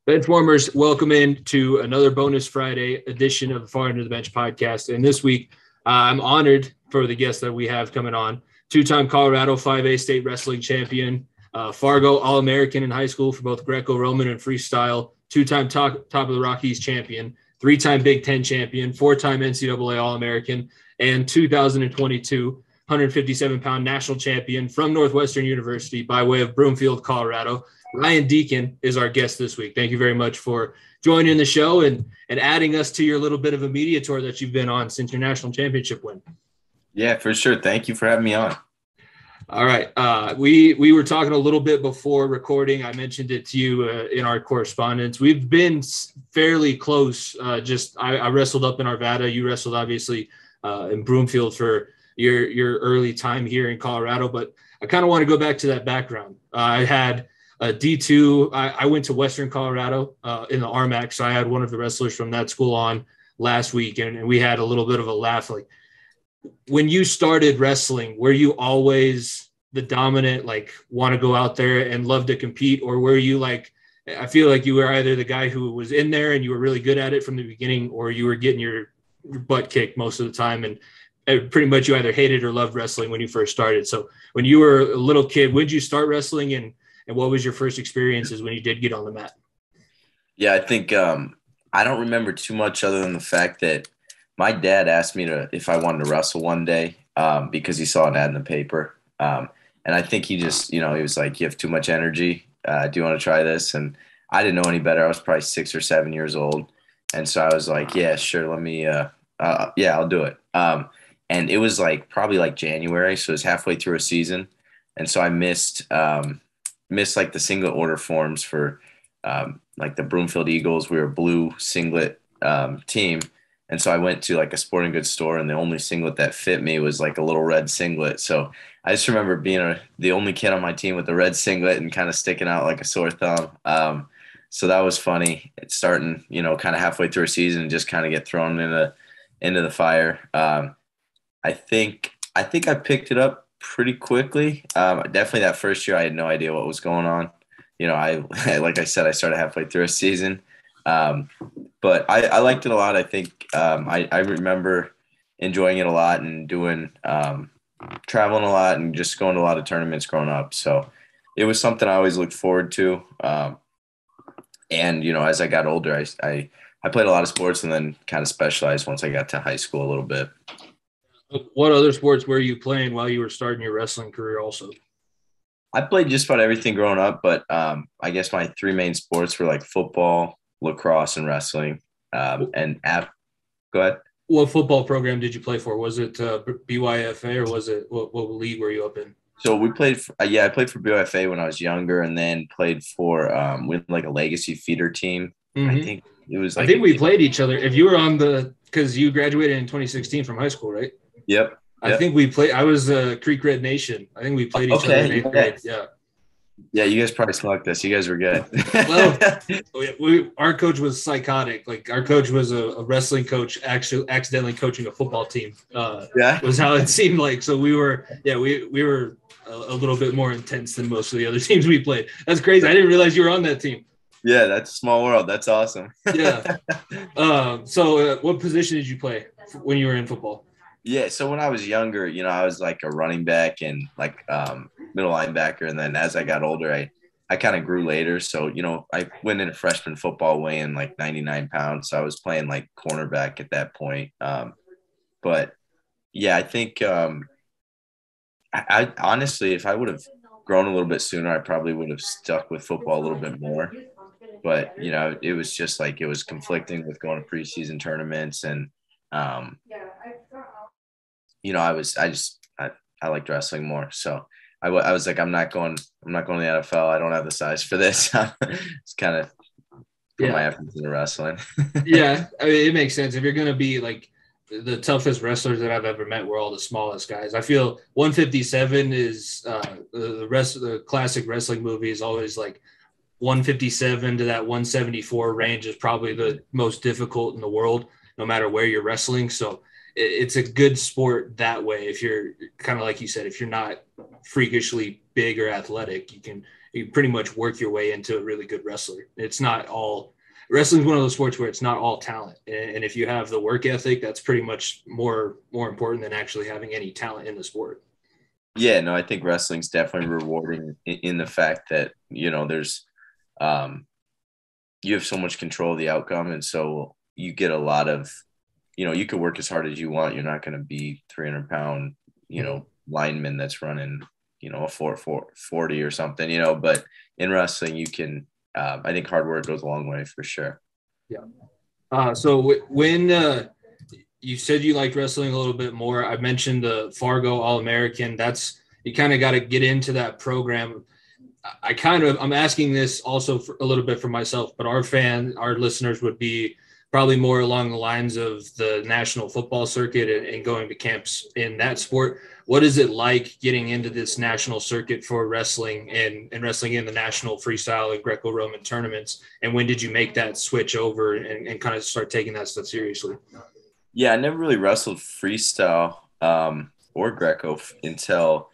Benchwarmers, welcome in to another bonus Friday edition of the Far End of the Bench podcast. And this week, I'm honored for the guest that we have coming on. Two-time Colorado 5A state wrestling champion, Fargo All-American in high school for both Greco-Roman and freestyle, two-time top of the Rockies champion, three-time Big 10 champion, four-time NCAA All-American, and 2022 157-pound national champion from Northwestern University by way of Broomfield, Colorado. Ryan Deakin is our guest this week. Thank you very much for joining the show and adding us to your little bit of a media tour that you've been on since your national championship win. Yeah, for sure. Thank you for having me on. All right. We were talking a little bit before recording. I mentioned it to you in our correspondence. We've been fairly close. I wrestled up in Arvada. You wrestled obviously in Broomfield for your early time here in Colorado, but I kind of want to go back to that background. I had D2. I went to Western Colorado in the RMAC, so I had one of the wrestlers from that school on last week, and we had a little bit of a laugh. Like, when you started wrestling, were you always the dominant, like, want to go out there and love to compete, or were you like, I feel like you were either the guy who was in there and you were really good at it from the beginning, or you were getting your butt kicked most of the time, and pretty much you either hated or loved wrestling when you first started. So when you were a little kid, when did you start wrestling, and what was your first experiences when you did get on the mat? Yeah, I think I don't remember too much other than the fact that my dad asked me if I wanted to wrestle one day because he saw an ad in the paper. And I think he just, he was like, you have too much energy. Do you want to try this? And I didn't know any better. I was probably 6 or 7 years old. And so I was like, yeah, sure. Let me, I'll do it. And it was probably January. So it was halfway through a season. And so I missed like the singlet order forms for the Broomfield Eagles. We were a blue singlet team. And so I went to a sporting goods store, and the only singlet that fit me was a little red singlet. So I just remember being the only kid on my team with the red singlet and kind of sticking out like a sore thumb. So that was funny. It's starting, kind of halfway through a season and just kind of get thrown into the fire. I think I picked it up pretty quickly. Definitely that first year, I had no idea what was going on. Like I said, I started halfway through a season. But I liked it a lot. I think I remember enjoying it a lot and doing traveling a lot and just going to a lot of tournaments growing up. So it was something I always looked forward to. And as I got older, I played a lot of sports and then kind of specialized once I got to high school a little bit. What other sports were you playing while you were starting your wrestling career also? I played just about everything growing up, but I guess my three main sports were football, lacrosse, and wrestling. Go ahead. What football program did you play for? Was it BYFA, or was it what league were you up in? So we played I played for BYFA when I was younger, and then played for with a legacy feeder team. Mm-hmm. I think it was I think we played each other. If you were on because you graduated in 2016 from high school, right? Yep. I think we played. I was Creek Red Nation. I think we played each other in 8th grade. Yeah. Yeah, you guys probably snuck this. You guys were good. Well, our coach was psychotic. Our coach was a wrestling coach, actually accidentally coaching a football team. Was how it seemed like. So we were a little bit more intense than most of the other teams we played. That's crazy. I didn't realize you were on that team. Yeah, that's a small world. That's awesome. Yeah. So what position did you play when you were in football? Yeah, so when I was younger, I was a running back and middle linebacker. And then as I got older, I kind of grew later. So, I went into freshman football weighing 99 pounds. So I was playing cornerback at that point. But yeah, I think I honestly, if I would have grown a little bit sooner, I probably would have stuck with football a little bit more. But, it was just it was conflicting with going to preseason tournaments and, I liked wrestling more. So I was I'm not going to the NFL. I don't have the size for this. It's kind of put my efforts into wrestling. Yeah. I mean, it makes sense. If you're going to be the toughest wrestlers that I've ever met were all the smallest guys. I feel 157 is the rest of the classic wrestling movie is always 157 to that 174 range is probably the most difficult in the world, no matter where you're wrestling. So it's a good sport that way. If you're kind of like you said, if you're not freakishly big or athletic, it you pretty much work your way into a really good wrestler. It's not all wrestling is one of those sports where it's not all talent. And if you have the work ethic, that's pretty much more important than actually having any talent in the sport. Yeah, no, I think wrestling's definitely rewarding in the fact that, there's you have so much control of the outcome. And so you get a lot of, you could work as hard as you want. You're not going to be 300-pound, lineman that's running, a 440 or something, but in wrestling, you can, I think hard work goes a long way for sure. Yeah. So when you said you liked wrestling a little bit more, I mentioned the Fargo All-American. You kind of got to get into that program. I'm asking this also for a little bit for myself, but our listeners would be probably more along the lines of the national football circuit and going to camps in that sport. What is it like getting into this national circuit for wrestling and wrestling in the national freestyle and Greco-Roman tournaments? And when did you make that switch over and kind of start taking that stuff seriously? Yeah, I never really wrestled freestyle or Greco until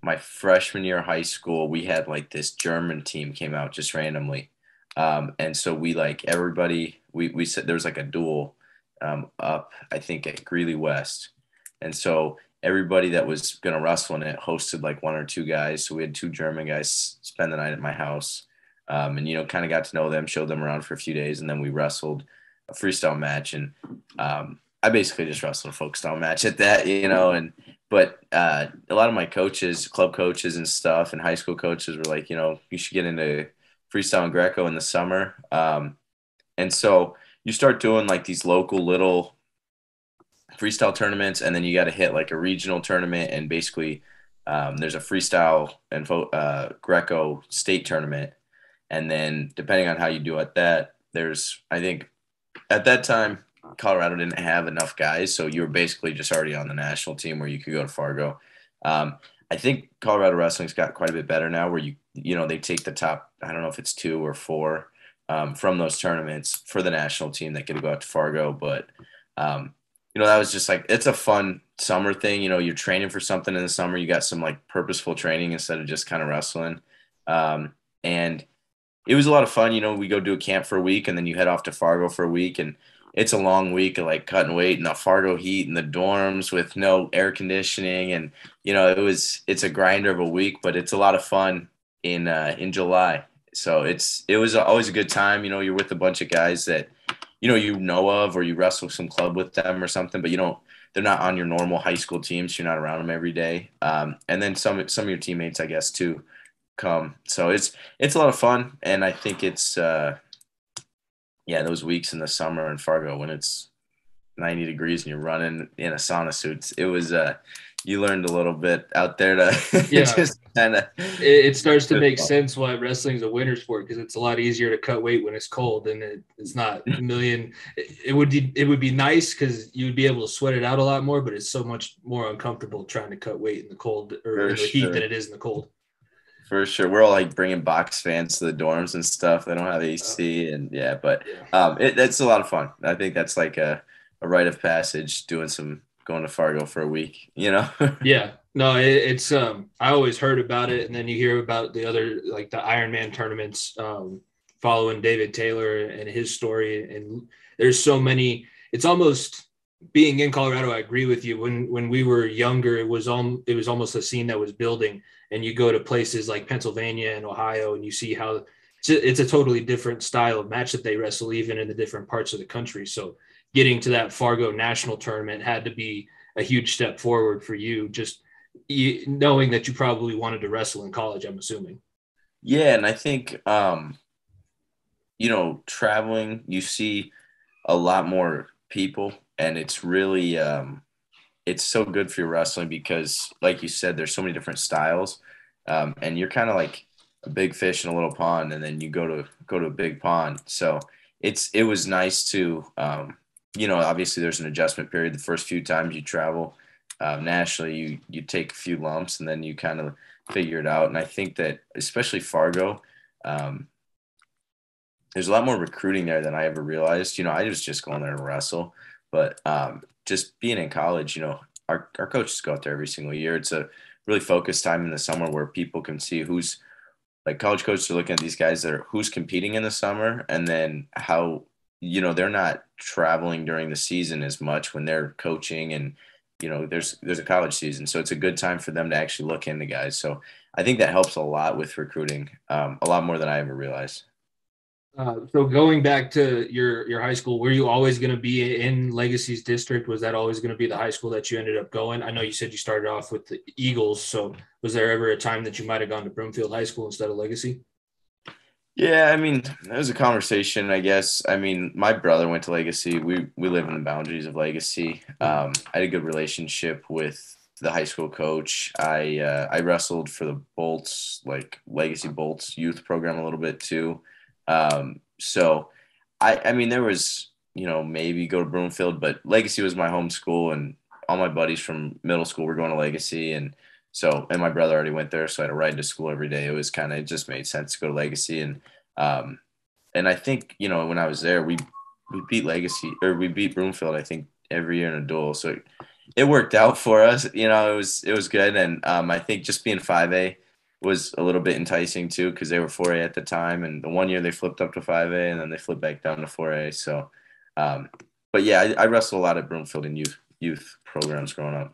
my freshman year of high school. We had like this German team came out just randomly. And so we everybody, we said there was like a duel up, I think, at Greeley West. And so everybody that was going to wrestle in it hosted like one or two guys. So we had two German guys spend the night at my house and, kind of got to know them, showed them around for a few days. And then we wrestled a freestyle match. And I basically just wrestled a folk style match at that, but a lot of my coaches, club coaches and stuff, and high school coaches were like, you should get into freestyle and Greco in the summer. And so you start doing like these local little freestyle tournaments, and then you got to hit like a regional tournament. And basically there's a freestyle and Greco state tournament. And then depending on how you do at that, I think at that time, Colorado didn't have enough guys, so you were basically just already on the national team where you could go to Fargo. I think Colorado wrestling's got quite a bit better now, where they take the top, I don't know if it's 2 or 4 from those tournaments for the national team that get to go out to Fargo. But that was just like, it's a fun summer thing. You're training for something in the summer. You got some like purposeful training instead of just kind of wrestling. And it was a lot of fun. We go do a camp for a week, and then you head off to Fargo for a week, and it's a long week of like cutting weight in the Fargo heat in the dorms with no air conditioning. And, it's a grinder of a week, but it's a lot of fun in July. So it was always a good time. You're with a bunch of guys that, you know of, or you wrestle some club with them or something, but they're not on your normal high school teams. So you're not around them every day. And then some of your teammates, I guess, too, come. So it's a lot of fun. And I think it's, those weeks in the summer in Fargo when it's 90 degrees and you're running in a sauna suit, it was, you learned a little bit out there to just kind of. It starts to make sense why wrestling is a winter sport, because it's a lot easier to cut weight when it's cold, and it's not a million. It would be nice because you would be able to sweat it out a lot more, but it's so much more uncomfortable trying to cut weight in the cold or in the heat than it is in the cold. For sure. We're all like bringing box fans to the dorms and stuff. They don't have AC it's a lot of fun. I think that's like a rite of passage, going to Fargo for a week, Yeah, no, it's I always heard about it. And then you hear about the other, like the Ironman tournaments, following David Taylor and his story. And there's so many, it's almost being in Colorado. I agree with you. When we were younger, it was almost a scene that was building. And you go to places like Pennsylvania and Ohio, and you see how it's a totally different style of match that they wrestle, even in the different parts of the country. So getting to that Fargo national tournament had to be a huge step forward for you, just knowing that you probably wanted to wrestle in college, I'm assuming. Yeah. And I think, traveling, you see a lot more people, and it's really, it's so good for your wrestling because, like you said, there's so many different styles, and you're kind of like a big fish in a little pond, and then you go to a big pond. So it was nice to, obviously there's an adjustment period. The first few times you travel nationally, you take a few lumps, and then you kind of figure it out. And I think that especially Fargo, there's a lot more recruiting there than I ever realized. I was just going there to wrestle, but just being in college, our coaches go out there every single year. It's a really focused time in the summer where people can see who's like college coaches are looking at these guys that are who's competing in the summer, and then how, they're not traveling during the season as much when they're coaching, and there's a college season, so it's a good time for them to actually look into guys. So I think that helps a lot with recruiting, a lot more than I ever realized. So going back to your high school, were you always going to be in Legacy's district? Was that always going to be the high school that you ended up going? I know you said you started off with the Eagles. So was there ever a time that you might have gone to Broomfield High School instead of Legacy? Yeah, I mean, that was a conversation, I guess. I mean, my brother went to Legacy. We live in the boundaries of Legacy. I had a good relationship with the high school coach. I wrestled for the Bolts, like Legacy Bolts youth program a little bit too. So I mean, there was, maybe go to Broomfield, but Legacy was my home school, and all my buddies from middle school were going to Legacy. And my brother already went there, so I had to ride to school every day. It just made sense to go to Legacy. And I think, when I was there, we beat we beat Broomfield, I think, every year in a duel. So it worked out for us. It was good. And I think just being 5A was a little bit enticing too, because they were 4A at the time, and the one year they flipped up to 5A, and then they flipped back down to 4A. So, but yeah, I wrestled a lot at Broomfield in youth programs growing up.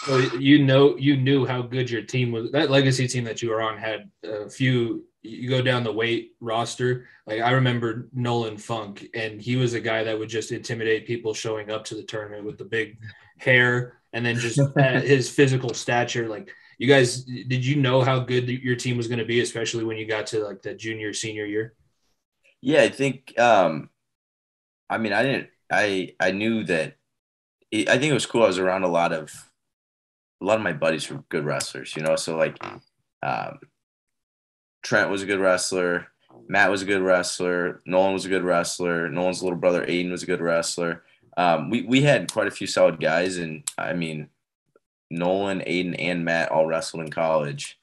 So you knew how good your team was. That Legacy team that you were on had a few. You go down the weight roster. Like I remember Nolan Funk, and he was a guy that would just intimidate people showing up to the tournament with the big hair, and then just his physical stature. Like you guys, did you know how good your team was going to be, especially when you got to like the senior year? Yeah, I think. I mean, I knew that. I think it was cool. I was around a lot of my buddies were good wrestlers, So like, Trent was a good wrestler. Matt was a good wrestler. Nolan was a good wrestler. Nolan's little brother Aiden was a good wrestler. We had quite a few solid guys, and I mean, Nolan, Aiden, and Matt all wrestled in college,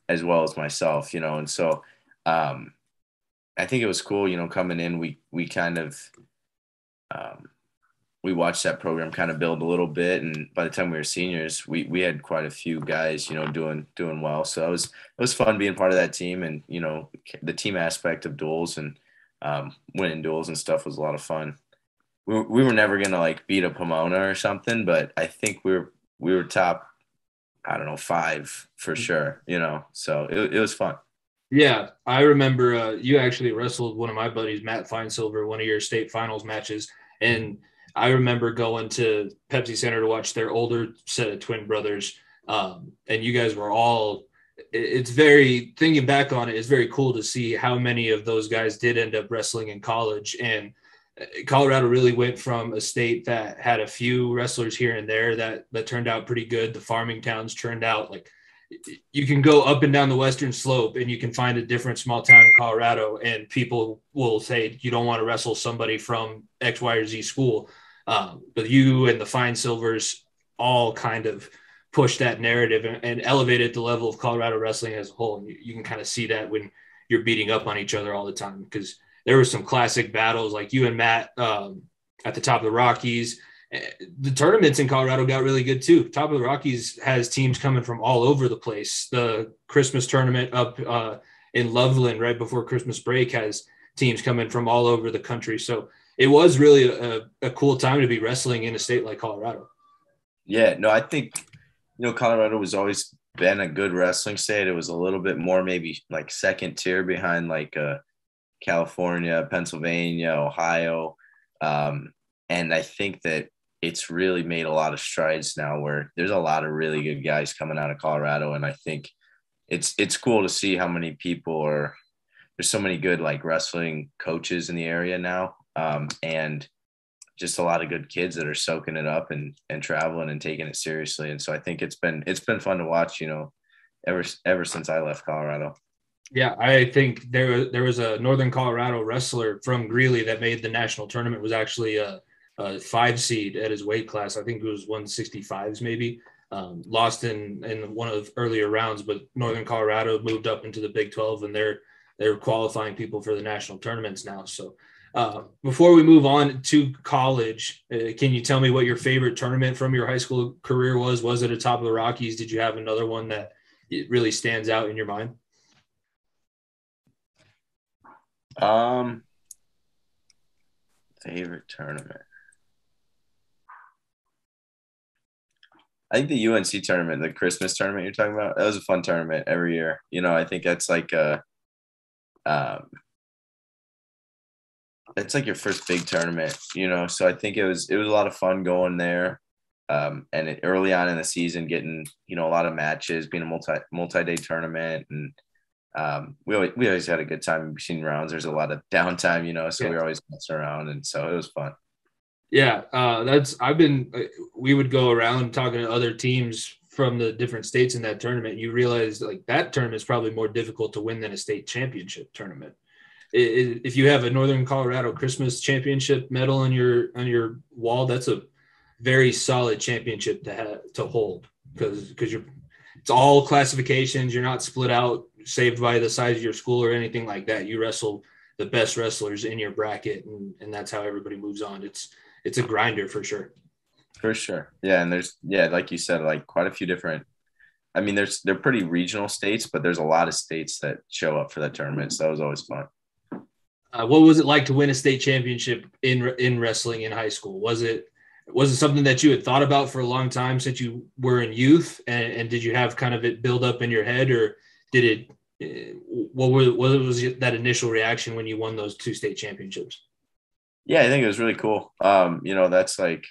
as well as myself, And so, I think it was cool, coming in. We kind of. We watched that program kind of build a little bit, and by the time we were seniors, we had quite a few guys, doing well. So it was fun being part of that team, and the team aspect of duels and winning duels and stuff was a lot of fun. We were never gonna like beat a Pomona or something, but I think we were top, I don't know, 5 for sure. So it was fun. Yeah, I remember you actually wrestled one of my buddies, Matt Finesilver, one of your state finals matches, and I remember going to Pepsi Center to watch their older set of twin brothers. And you guys were all, it's very, thinking back on it, it's very cool to see how many of those guys did end up wrestling in college. And Colorado really went from a state that had a few wrestlers here and there that turned out pretty good. The farming towns turned out like, you can go up and down the Western Slope and you can find a different small town in Colorado, and people will say, you don't want to wrestle somebody from X, Y, or Z school. But you and the Fine Silvers all kind of pushed that narrative and elevated the level of Colorado wrestling as a whole. And you can kind of see that when you're beating up on each other all the time, because there were some classic battles like you and Matt at the top of the Rockies. The tournaments in Colorado got really good too. Top of the Rockies has teams coming from all over the place. The Christmas tournament up in Loveland right before Christmas break has teams coming from all over the country. So it was really a cool time to be wrestling in a state like Colorado. Yeah, no, I think, Colorado was always been a good wrestling state. It was a little bit more maybe like second tier behind like California, Pennsylvania, Ohio. And I think that it's really made a lot of strides now where there's a lot of really good guys coming out of Colorado. And I think it's cool to see how many people there's so many good like wrestling coaches in the area now. And just a lot of good kids that are soaking it up and traveling and taking it seriously. And so I think it's been fun to watch, ever since I left Colorado. Yeah, I think there was a Northern Colorado wrestler from Greeley that made the national tournament, was actually a 5 seed at his weight class. I think it was 165s maybe. Lost in one of the earlier rounds, but Northern Colorado moved up into the Big 12, and they're qualifying people for the national tournaments now. So before we move on to college, can you tell me what your favorite tournament from your high school career was? Was it a Top of the Rockies? Did you have another one that it really stands out in your mind? Um, Favorite tournament. I think the UNC tournament, the Christmas tournament you're talking about, that was a fun tournament every year. I think that's like um, it's like your first big tournament. So I think it was a lot of fun going there. And early on in the season, getting a lot of matches, being a multi-day tournament, and we always had a good time in between rounds. There's a lot of downtime, so we were always messing around, and so it was fun. Yeah, we would go around talking to other teams from the different states in that tournament. You realize like that tournament is probably more difficult to win than a state championship tournament. If you have a Northern Colorado Christmas championship medal on your wall, that's a very solid championship to hold because it's all classifications. You're not split out, saved by the size of your school or anything like that. You wrestle the best wrestlers in your bracket, and that's how everybody moves on. It's a grinder for sure. For sure. Yeah. And like you said, like quite a few different, I mean, they're pretty regional states, but there's a lot of states that show up for that tournament. So that was always fun. What was it like to win a state championship in wrestling in high school? Was it something that you had thought about for a long time since you were in youth? And did you have kind of it build up in your head, or did it, what was that initial reaction when you won those 2 state championships? Yeah, I think it was really cool. That's like,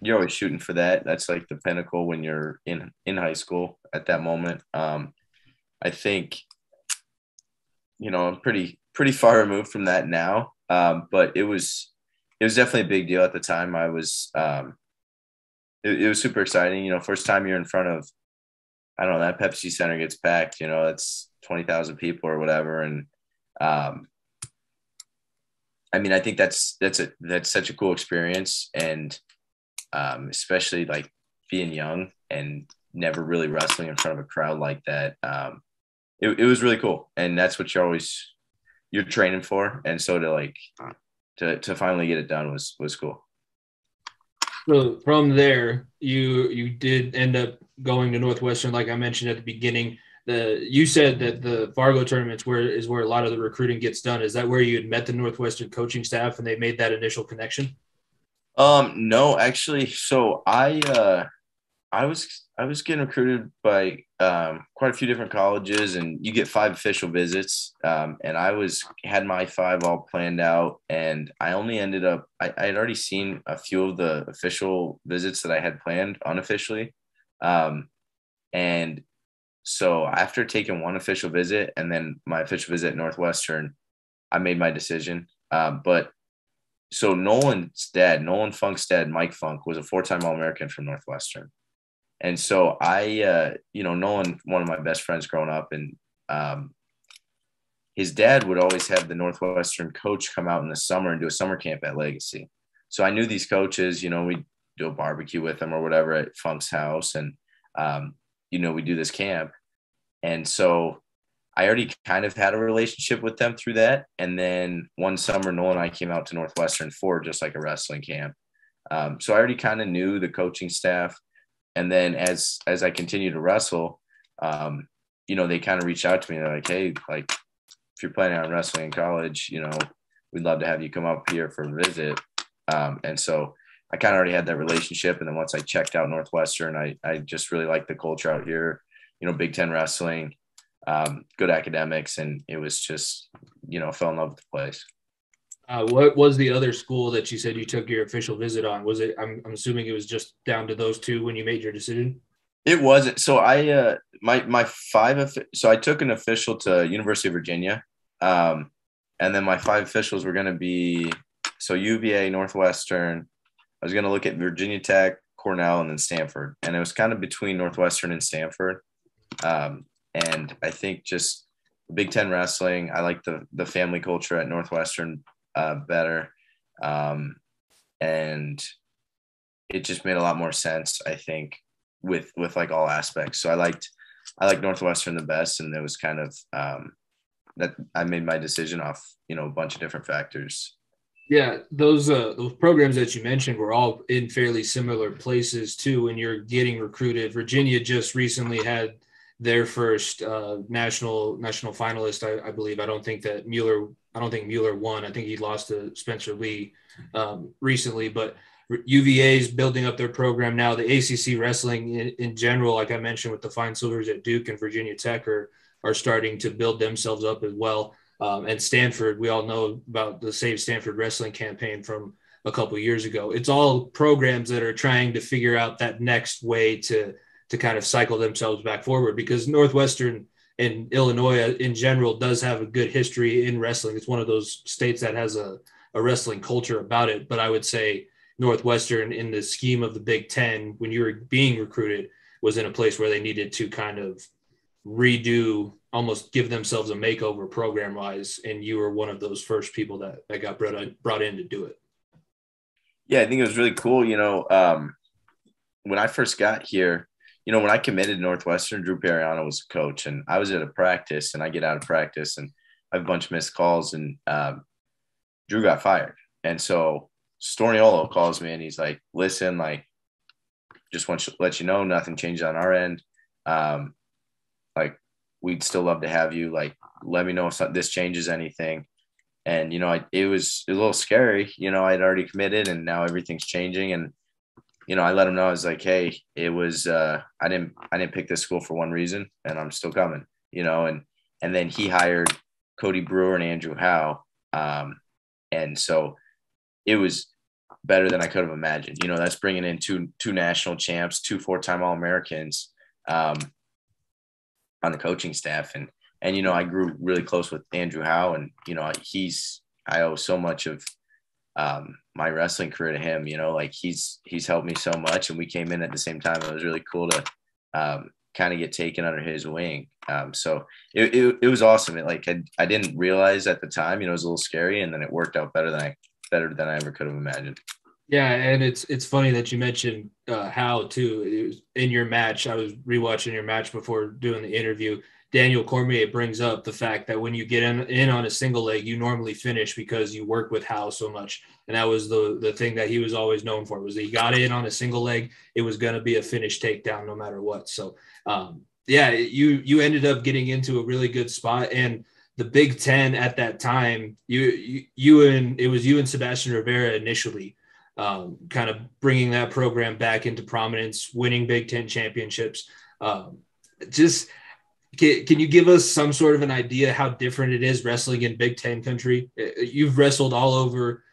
you're always shooting for that. That's like the pinnacle when you're in high school at that moment. I think, I'm pretty far removed from that now. But it was definitely a big deal at the time. I was, it was super exciting. First time you're in front of, I don't know, that Pepsi Center gets packed, it's 20,000 people or whatever. And, I mean, I think that's such a cool experience. And, especially like being young and never really wrestling in front of a crowd like that. It was really cool. And that's what you're training for. And so to finally get it done was cool. So from there, you did end up going to Northwestern, like I mentioned at the beginning. You said that the Fargo tournaments is where a lot of the recruiting gets done. Is that where you had met the Northwestern coaching staff and they made that initial connection? No, actually. So I was getting recruited by quite a few different colleges, and you get 5 official visits. And had my 5 all planned out, and I only ended up I had already seen a few of the official visits that I had planned unofficially. And so after taking one official visit and then my official visit at Northwestern, I made my decision. But so Nolan Funk's dad, Mike Funk, was a 4-time All-American from Northwestern. And so Nolan, one of my best friends growing up, and his dad would always have the Northwestern coach come out in the summer and do a summer camp at Legacy. So I knew these coaches, we'd do a barbecue with them or whatever at Funk's house. And, we do this camp. And so I already kind of had a relationship with them through that. And then one summer, Nolan and I came out to Northwestern for just like a wrestling camp. So I already kind of knew the coaching staff. And then as I continued to wrestle, they kind of reached out to me. They're like, hey, like, if you're planning on wrestling in college, we'd love to have you come up here for a visit. And so I kind of already had that relationship. And then once I checked out Northwestern, I just really liked the culture out here, Big Ten wrestling, good academics. And it was just, fell in love with the place. What was the other school that you said you took your official visit on? Was it, I'm assuming it was just down to those 2 when you made your decision? It wasn't. So so I took an official to University of Virginia. And then my 5 officials were going to be, so UVA, Northwestern. I was going to look at Virginia Tech, Cornell, and then Stanford. And it was kind of between Northwestern and Stanford. And I think just Big Ten wrestling, I like the family culture at Northwestern better. And it just made a lot more sense, I think, with like all aspects. So I liked Northwestern the best. And it was kind of that I made my decision off, a bunch of different factors. Yeah, those programs that you mentioned were all in fairly similar places too when you're getting recruited. Virginia just recently had their first national finalist, I believe. I don't think Mueller won. I think he lost to Spencer Lee recently, but UVA is building up their program now. The ACC wrestling in general, like I mentioned with the Fine Silvers at Duke and Virginia Tech, are starting to build themselves up as well. And Stanford, we all know about the Save Stanford Wrestling campaign from a couple of years ago. It's all programs that are trying to figure out that next way to kind of cycle themselves back forward, because Northwestern and Illinois in general does have a good history in wrestling. It's one of those states that has a wrestling culture about it. But I would say Northwestern, in the scheme of the Big Ten, when you were being recruited, was in a place where they needed to kind of redo, almost give themselves a makeover program wise. And you were one of those first people that got brought in to do it. Yeah, I think it was really cool. When I first got here, when I committed to Northwestern, Drew Periano was a coach, and I was at a practice, and I get out of practice, and I have a bunch of missed calls, and Drew got fired. And so Storniolo calls me, and he's like, listen, like, just want to let you know nothing changed on our end. Like, we'd still love to have you. Like, let me know if this changes anything. And, it was a little scary. I'd already committed, and now everything's changing. And, I let him know. I was like, hey, it was I didn't pick this school for one reason, and I'm still coming, and then he hired Cody Brewer and Andrew Howe. And so it was better than I could have imagined. That's bringing in two national champs, 2 4-time All-Americans on the coaching staff. And I grew really close with Andrew Howe, and, I owe so much of my wrestling career to him. Like, he's helped me so much, and we came in at the same time. It was really cool to kind of get taken under his wing. So it was awesome. I didn't realize at the time, it was a little scary, and then it worked out better than I ever could have imagined. Yeah, and it's funny that you mentioned Howe too. It was in your match. I was rewatching your match before doing the interview. Daniel Cormier brings up the fact that when you get in on a single leg, you normally finish because you work with Howe so much. And that was the thing that he was always known for, was that he got in on a single leg, it was going to be a finish takedown no matter what. So, you ended up getting into a really good spot. And the Big Ten at that time, it was you and Sebastian Rivera initially, kind of bringing that program back into prominence, winning Big Ten championships. Can you give us some sort of an idea how different it is wrestling in Big Ten country? You've wrestled all over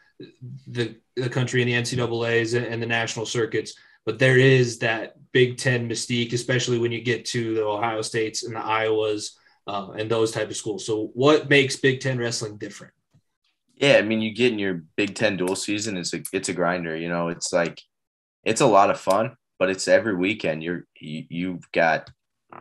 the country in the NCAAs and the national circuits, but there is that Big Ten mystique, especially when you get to the Ohio States and the Iowas and those type of schools. So what makes Big Ten wrestling different? Yeah, I mean, you get in your Big Ten dual season, it's a grinder. It's like, it's a lot of fun, but it's every weekend you've got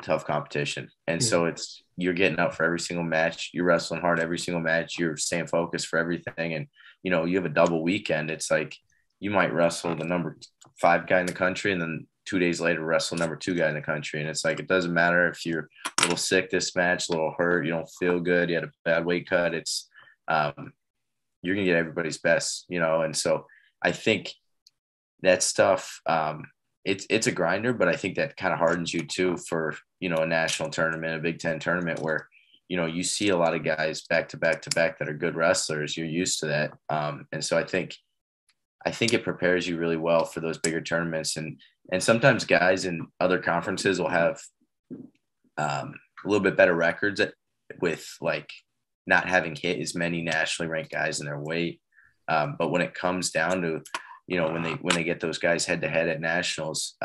tough competition, and so you're getting up for every single match, you're wrestling hard every single match, you're staying focused for everything, and you have a double weekend. It's like you might wrestle the number 5 guy in the country, and then 2 days later wrestle number 2 guy in the country, and it's like, it doesn't matter if you're a little sick this match, a little hurt, you don't feel good, you had a bad weight cut, it's you're gonna get everybody's best, and so I think that stuff, it's a grinder, but I think that kind of hardens you too for, a national tournament, a Big Ten tournament where, you see a lot of guys back to back to back that are good wrestlers. You're used to that. And so I think it prepares you really well for those bigger tournaments. And sometimes guys in other conferences will have a little bit better records with like not having hit as many nationally ranked guys in their weight. But when it comes down to, when they get those guys head to head at nationals,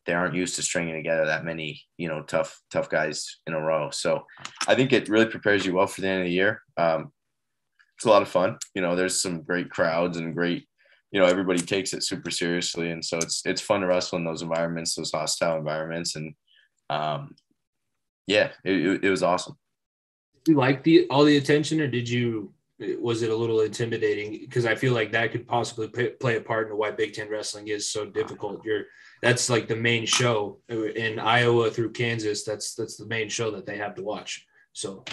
they aren't used to stringing together that many, tough guys in a row. So I think it really prepares you well for the end of the year. It's a lot of fun. There's some great crowds and great, everybody takes it super seriously. And so it's fun to wrestle in those environments, those hostile environments. And it was awesome. Did you like all the attention, or was it a little intimidating? Because I feel like that could possibly play a part in why Big Ten wrestling is so difficult. That's like the main show in Iowa through Kansas. That's the main show that they have to watch. So,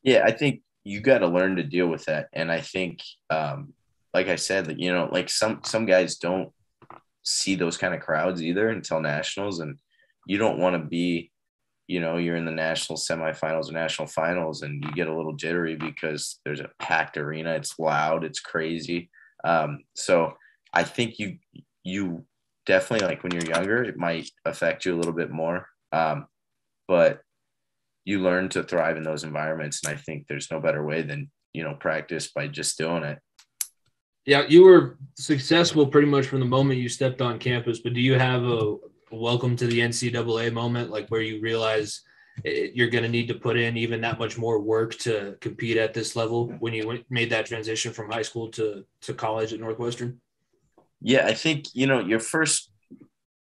yeah, I think you got to learn to deal with that. And I think, like I said, that, like some guys don't see those kind of crowds either until nationals. And, you don't want to be, you're in the national semifinals or national finals and you get a little jittery because there's a packed arena. It's loud. It's crazy. So I think you definitely, like when you're younger, it might affect you a little bit more. But you learn to thrive in those environments. And I think there's no better way than, practice by just doing it. Yeah, you were successful pretty much from the moment you stepped on campus, but do you have a welcome to the NCAA moment, like where you realize you're going to need to put in even that much more work to compete at this level when you made that transition from high school to college at Northwestern? Yeah, I think, your first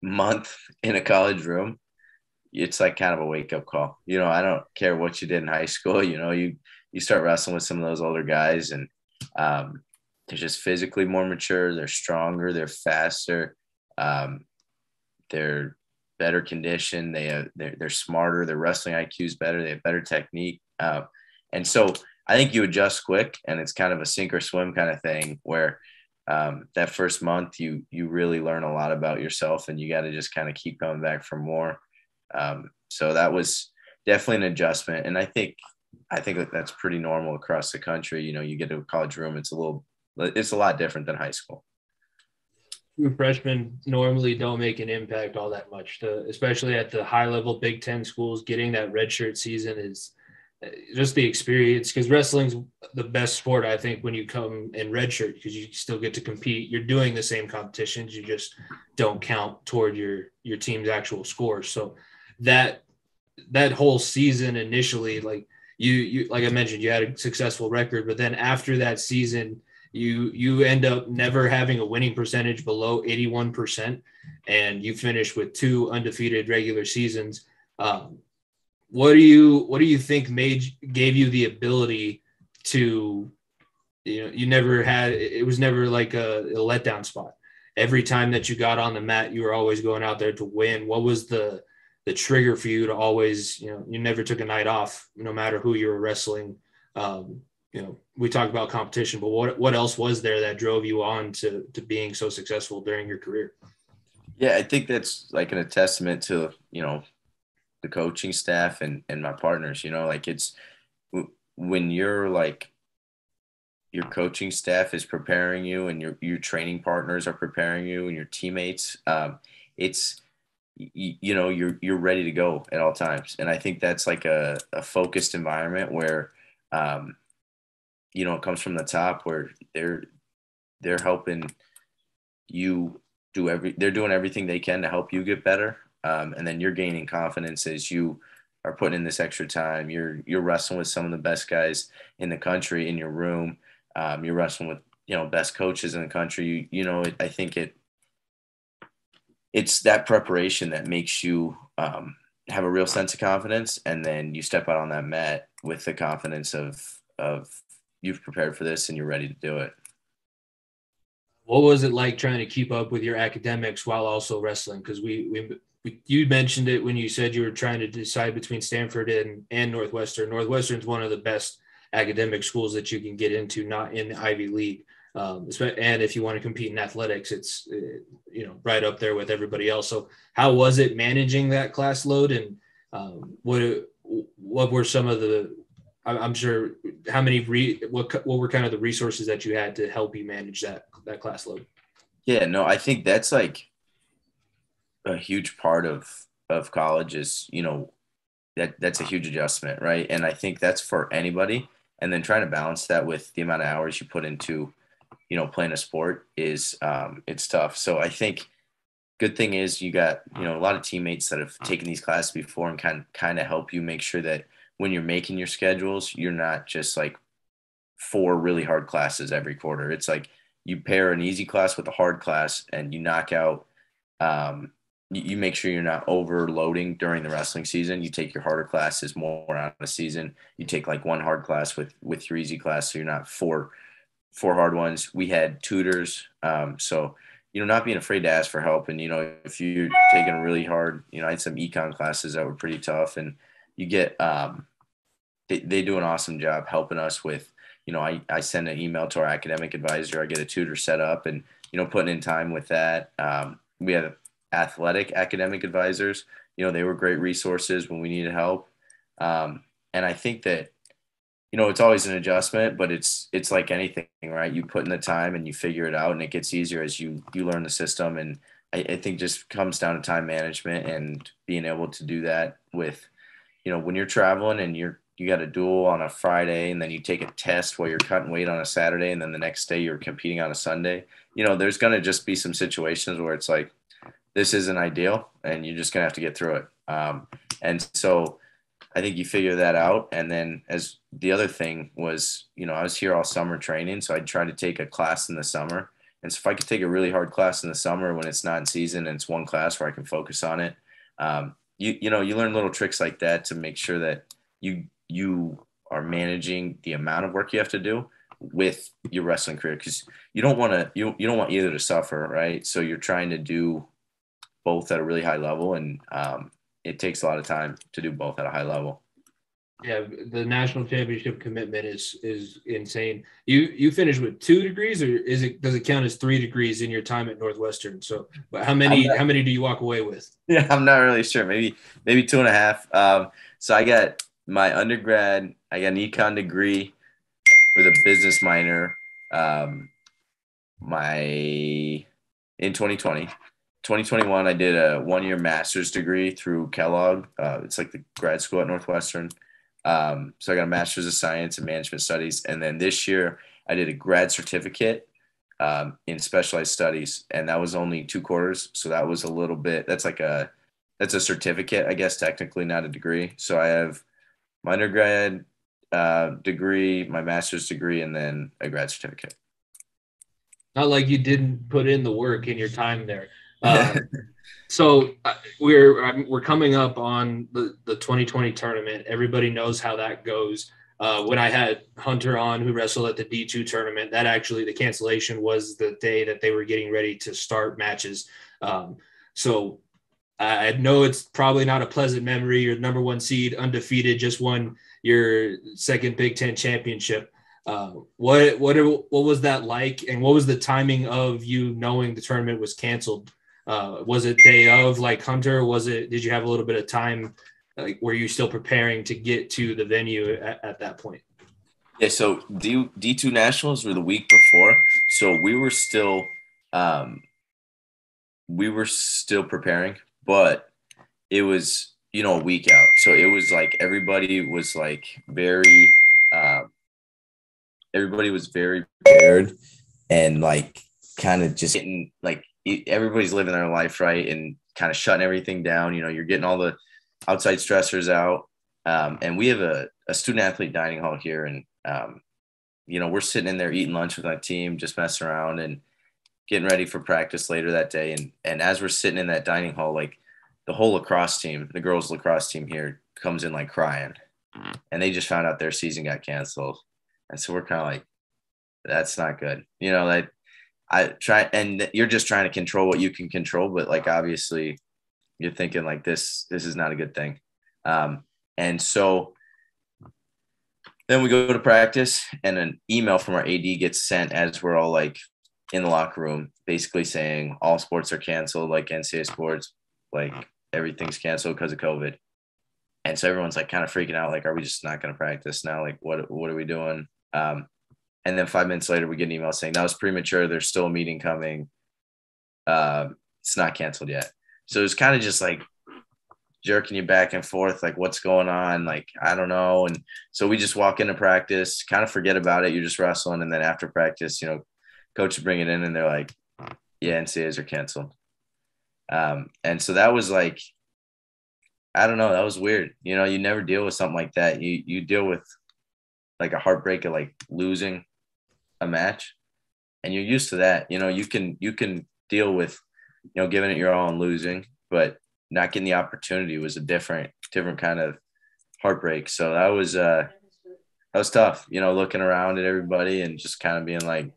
month in a college room, it's like kind of a wake-up call. I don't care what you did in high school. You start wrestling with some of those older guys, and they're just physically more mature. They're stronger. They're faster. They're better conditioned. They're smarter. Their wrestling IQ is better. They have better technique. And so I think you adjust quick, and it's kind of a sink or swim kind of thing where that first month you really learn a lot about yourself, and you got to just kind of keep coming back for more. So that was definitely an adjustment. And I think that's pretty normal across the country. You get to a college room, it's a lot different than high school. True freshmen normally don't make an impact all that much, especially at the high level Big 10 schools. Getting that redshirt season is just the experience, because wrestling's the best sport, I think, when you come in redshirt, because you still get to compete. You're doing the same competitions, you just don't count toward your team's actual scores. So that whole season initially, like you like I mentioned, you had a successful record, but then after that season, you end up never having a winning percentage below 81%, and you finish with 2 undefeated regular seasons. What do you think gave you the ability to, you never had, it was never like a letdown spot. Every time that you got on the mat, you were always going out there to win. What was the trigger for you to always, you never took a night off, no matter who you were wrestling? We talked about competition, but what else was there that drove you on to being so successful during your career? Yeah, I think that's like a testament to, the coaching staff and my partners. Like it's when you're like your coaching staff is preparing you and your training partners are preparing you and your teammates, it's you're ready to go at all times. And I think that's like a focused environment where it comes from the top, where they're helping you they're doing everything they can to help you get better. And then you're gaining confidence as you are putting in this extra time. You're wrestling with some of the best guys in the country in your room. You're wrestling with, best coaches in the country. I think it's that preparation that makes you have a real sense of confidence. And then you step out on that mat with the confidence of you've prepared for this and you're ready to do it. What was it like trying to keep up with your academics while also wrestling? Because you mentioned it when you said you were trying to decide between Stanford and Northwestern. Northwestern's one of the best academic schools that you can get into, not in the Ivy League. And if you want to compete in athletics, it's right up there with everybody else. So how was it managing that class load, and what were some of the, I'm sure, what were kind of the resources that you had to help you manage that class load? Yeah, no, I think that's like a huge part of college is, that's a huge adjustment, right? And I think that's for anybody. And then trying to balance that with the amount of hours you put into, playing a sport is it's tough. So I think good thing is you got, a lot of teammates that have taken these classes before and kind of help you make sure that when you're making your schedules, you're not just like 4 really hard classes every quarter. It's like you pair an easy class with a hard class and you knock out, you make sure you're not overloading during the wrestling season. You take your harder classes more out of the season. You take like 1 hard class with your easy class, so you're not four hard ones. We had tutors, so not being afraid to ask for help. And if you're taking a really hard, I had some econ classes that were pretty tough, and you get they do an awesome job helping us with. I send an email to our academic advisor. I get a tutor set up, and putting in time with that. We had athletic academic advisors. They were great resources when we needed help. And I think that, it's always an adjustment, but it's like anything, right? You put in the time and you figure it out, and it gets easier as you learn the system. And I think just comes down to time management and being able to do that with, when you're traveling and you got a duel on a Friday, and then you take a test while you're cutting weight on a Saturday, and then the next day you're competing on a Sunday. There's going to just be some situations where it's like, this isn't ideal, and you're just going to have to get through it. And so I think you figure that out. And then as the other thing was, I was here all summer training, so I'd try to take a class in the summer. And so if I could take a really hard class in the summer when it's not in season and it's one class where I can focus on it, you learn little tricks like that to make sure that you are managing the amount of work you have to do with your wrestling career, because you don't want either to suffer, right? So you're trying to do both at a really high level, and it takes a lot of time to do both at a high level. Yeah, the national championship commitment is insane. You finished with 2 degrees, or does it count as 3 degrees in your time at Northwestern? So, but how many do you walk away with? Yeah, I'm not really sure. Maybe 2.5. So I got my undergrad. I got an econ degree with a business minor. In 2020. 2021, I did a 1-year master's degree through Kellogg. It's like the grad school at Northwestern. So I got a master's of science and management studies. And then this year I did a grad certificate in specialized studies, and that was only 2 quarters. So that was a little bit, that's a certificate, I guess, technically not a degree. So I have my undergrad degree, my master's degree, and then a grad certificate. Not like you didn't put in the work in your time there. So we're coming up on the 2020 tournament. Everybody knows how that goes. When I had Hunter on, who wrestled at the D2 tournament, that actually, the cancellation was the day that they were getting ready to start matches. So I know it's probably not a pleasant memory. You're number 1 seed, undefeated, just won your second Big Ten championship. What was that like, and what was the timing of you knowing the tournament was canceled? Was it day of, like Hunter? Did you have a little bit of time? Like, were you still preparing to get to the venue at that point? Yeah. So D2 nationals were the week before. So we were still preparing, but it was, a week out. So it was like, everybody was very prepared, and like kind of just getting, like, everybody's living their life, right, and kind of shutting everything down. You're getting all the outside stressors out, and we have a student athlete dining hall here, and we're sitting in there eating lunch with my team, just messing around and getting ready for practice later that day. And as we're sitting in that dining hall, like, the whole lacrosse team, the girls lacrosse team here, comes in like crying, and they just found out their season got canceled. And so we're kind of like, that's not good. Like, I try, and you're just trying to control what you can control, but like, obviously you're thinking like, this is not a good thing. And so then we go to practice, and an email from our AD gets sent as we're all like in the locker room, basically saying all sports are canceled, like NCAA sports, like everything's canceled because of COVID. And so everyone's like kind of freaking out, like, are we just not going to practice now? Like, what are we doing? And then 5 minutes later, we get an email saying that was premature. There's still a meeting coming. It's not canceled yet. So it's kind of just like jerking you back and forth, like, what's going on? Like, I don't know. And so we just walk into practice, kind of forget about it. You're just wrestling. And then after practice, coach will bring it in, and they're like, yeah, NCAAs are canceled. And so that was like, I don't know, that was weird. You never deal with something like that. You deal with like a heartbreak of like losing a match, and you're used to that. You can deal with, giving it your all and losing, but not getting the opportunity was a different kind of heartbreak. So that was tough, looking around at everybody and just kind of being like,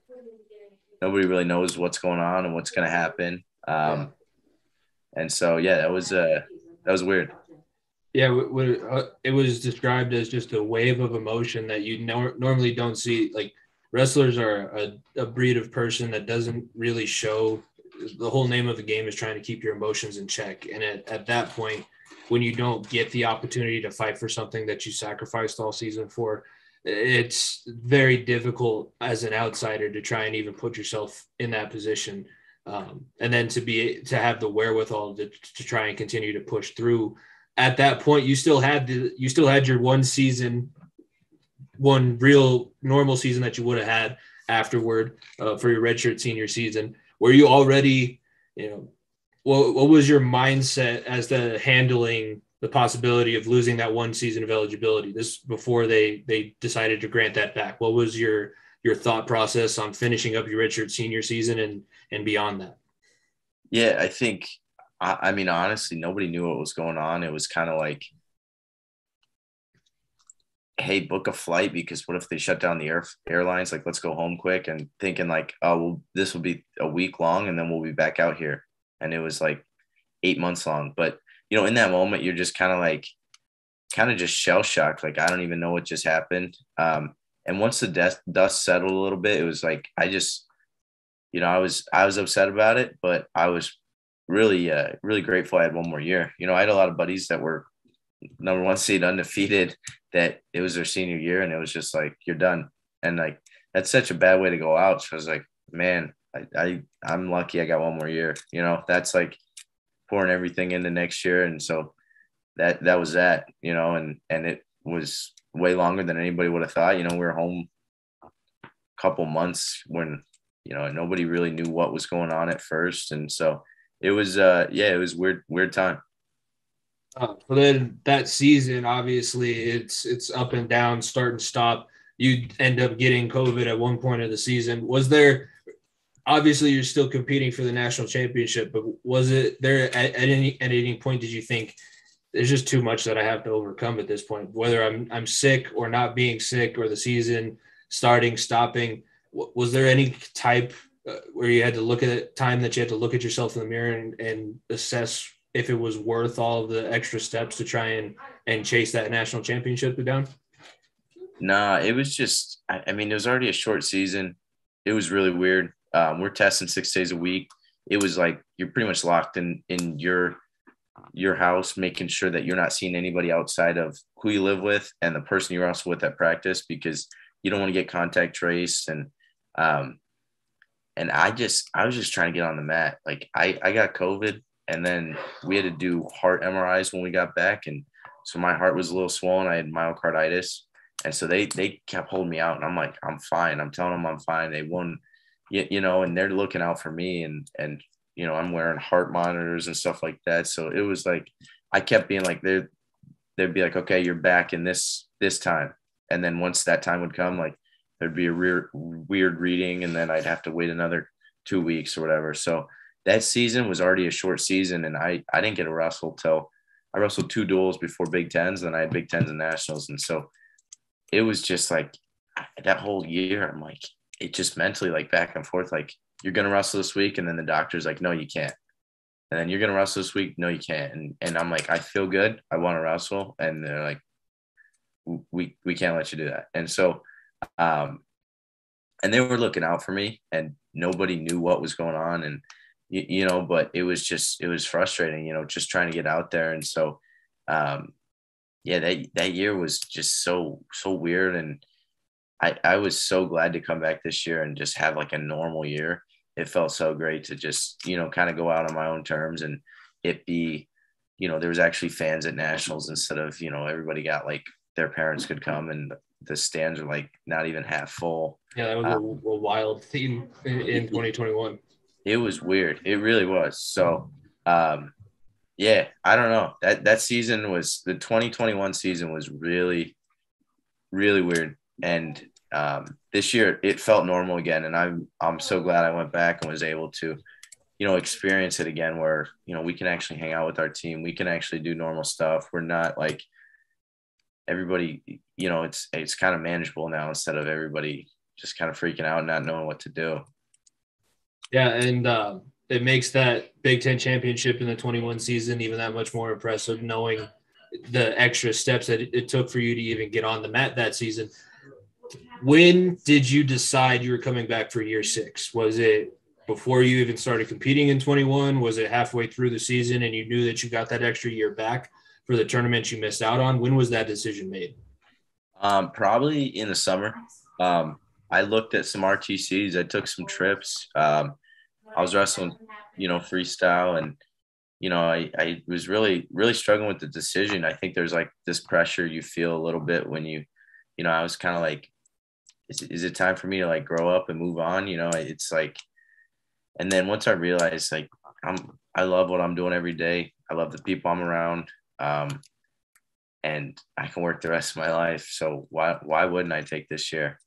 nobody really knows what's going on and what's going to happen. And so, yeah, that was weird. Yeah, it was described as just a wave of emotion that you normally don't see. Like, wrestlers are a breed of person that doesn't really show the whole name of the game is trying to keep your emotions in check. And at that point, when you don't get the opportunity to fight for something that you sacrificed all season for, it's very difficult as an outsider to try and even put yourself in that position. And then to have the wherewithal to try and continue to push through. At that point, you still had your one real normal season that you would have had afterward for your redshirt senior season. Were you already, what was your mindset as to handling the possibility of losing that one season of eligibility? This before they decided to grant that back. What was your thought process on finishing up your redshirt senior season and beyond that? Yeah, I think, I mean, honestly, nobody knew what was going on. It was kind of like, hey, book a flight, because what if they shut down the airlines? Like, let's go home quick, and thinking like, oh, well, this will be a week long and then we'll be back out here. And it was like 8 months long. But, in that moment, you're just kind of just shell shocked. Like, I don't even know what just happened. And once the dust settled a little bit, it was like, I just, I was upset about it, but I was really, really grateful I had one more year. I had a lot of buddies that were number one seed undefeated, that it was their senior year, and it was just like, you're done. And like, that's such a bad way to go out. So I was like, man, I'm lucky I got one more year. That's like pouring everything into next year. And so that was that, and it was way longer than anybody would have thought. We were home a couple months when, nobody really knew what was going on at first. And so it was, it was weird time. So then that season, obviously it's up and down, start and stop. You end up getting COVID at one point of the season. Was there, obviously you're still competing for the national championship, but was it there at any point, did you think there's just too much that I have to overcome at this point, whether I'm sick or not being sick, or the season starting, stopping? Was there any type where you had to look at it, time that you had to look at yourself in the mirror and assess if it was worth all of the extra steps to try and chase that national championship down? Nah, it was just, I mean, it was already a short season. It was really weird. We're testing 6 days a week. It was like, you're pretty much locked in your house, making sure that you're not seeing anybody outside of who you live with and the person you're also with at practice, because you don't want to get contact traced. And I was just trying to get on the mat. Like, I got COVID, and then we had to do heart MRIs when we got back. And so my heart was a little swollen. I had myocarditis. And so they kept holding me out, and I'm like, I'm fine. I'm telling them I'm fine. They won't, and they're looking out for me, and I'm wearing heart monitors and stuff like that. So it was like, I kept being like, they'd be like, okay, you're back in this time. And then once that time would come, like, there'd be a weird reading, and then I'd have to wait another 2 weeks or whatever. So that season was already a short season, and I didn't get a wrestle till I wrestled 2 duels before Big Tens, then I had Big Tens and Nationals. And so it was just like that whole year, I'm like, it just mentally, like, back and forth, like, you're going to wrestle this week. And then the doctor's like, no, you can't. And then you're going to wrestle this week. No, you can't. And I'm like, I feel good. I want to wrestle. And they're like, we can't let you do that. And so, and they were looking out for me, and nobody knew what was going on. And, but it was frustrating, just trying to get out there. And so, that year was just so weird. And I was so glad to come back this year and just have like a normal year. It felt so great to just, kind of go out on my own terms, and it be, there was actually fans at nationals instead of, everybody got like their parents could come, and the stands are like not even half full. Yeah, that was a wild theme in 2021. It was weird. It really was. So, I don't know. That season was, the 2021 season was really, really weird. And this year it felt normal again. And I'm so glad I went back and was able to, experience it again, where, we can actually hang out with our team. We can actually do normal stuff. We're not like everybody, it's kind of manageable now, instead of everybody just kind of freaking out and not knowing what to do. Yeah. And it makes that Big Ten championship in the 21 season even that much more impressive, knowing the extra steps that it took for you to even get on the mat that season. When did you decide you were coming back for year 6? Was it before you even started competing in 21? Was it halfway through the season and you knew that you got that extra year back for the tournaments you missed out on? When was that decision made? Probably in the summer. I looked at some RTCs. I took some trips. I was wrestling, freestyle, and I was really, really struggling with the decision. I think there's like this pressure you feel a little bit when I was kind of like, is it time for me to like grow up and move on? It's like, and then once I realized like I love what I'm doing every day. I love the people I'm around. And I can work the rest of my life. So why wouldn't I take this year?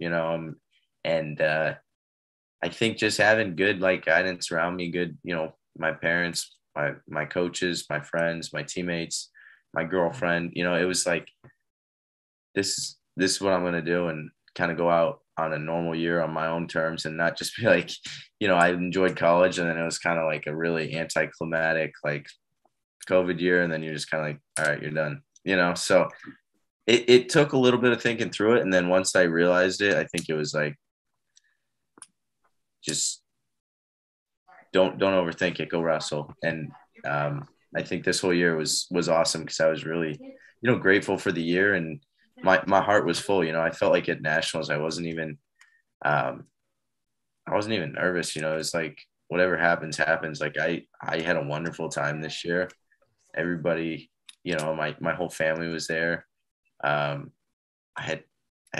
And I think just having good like guidance around me, good, my parents, my coaches, my friends, my teammates, my girlfriend, it was like, this is what I'm going to do, and kind of go out on a normal year on my own terms, and not just be like, I enjoyed college, and then it was kind of like a really anticlimactic, like COVID year. And then you're just kind of like, all right, you're done, so it took a little bit of thinking through it. And then once I realized it, I think it was like, just don't overthink it, go wrestle. And I think this whole year was awesome, because I was really, grateful for the year, and my heart was full. I felt like at nationals, I wasn't even nervous. It was like, whatever happens. Like I had a wonderful time this year. Everybody, my whole family was there. I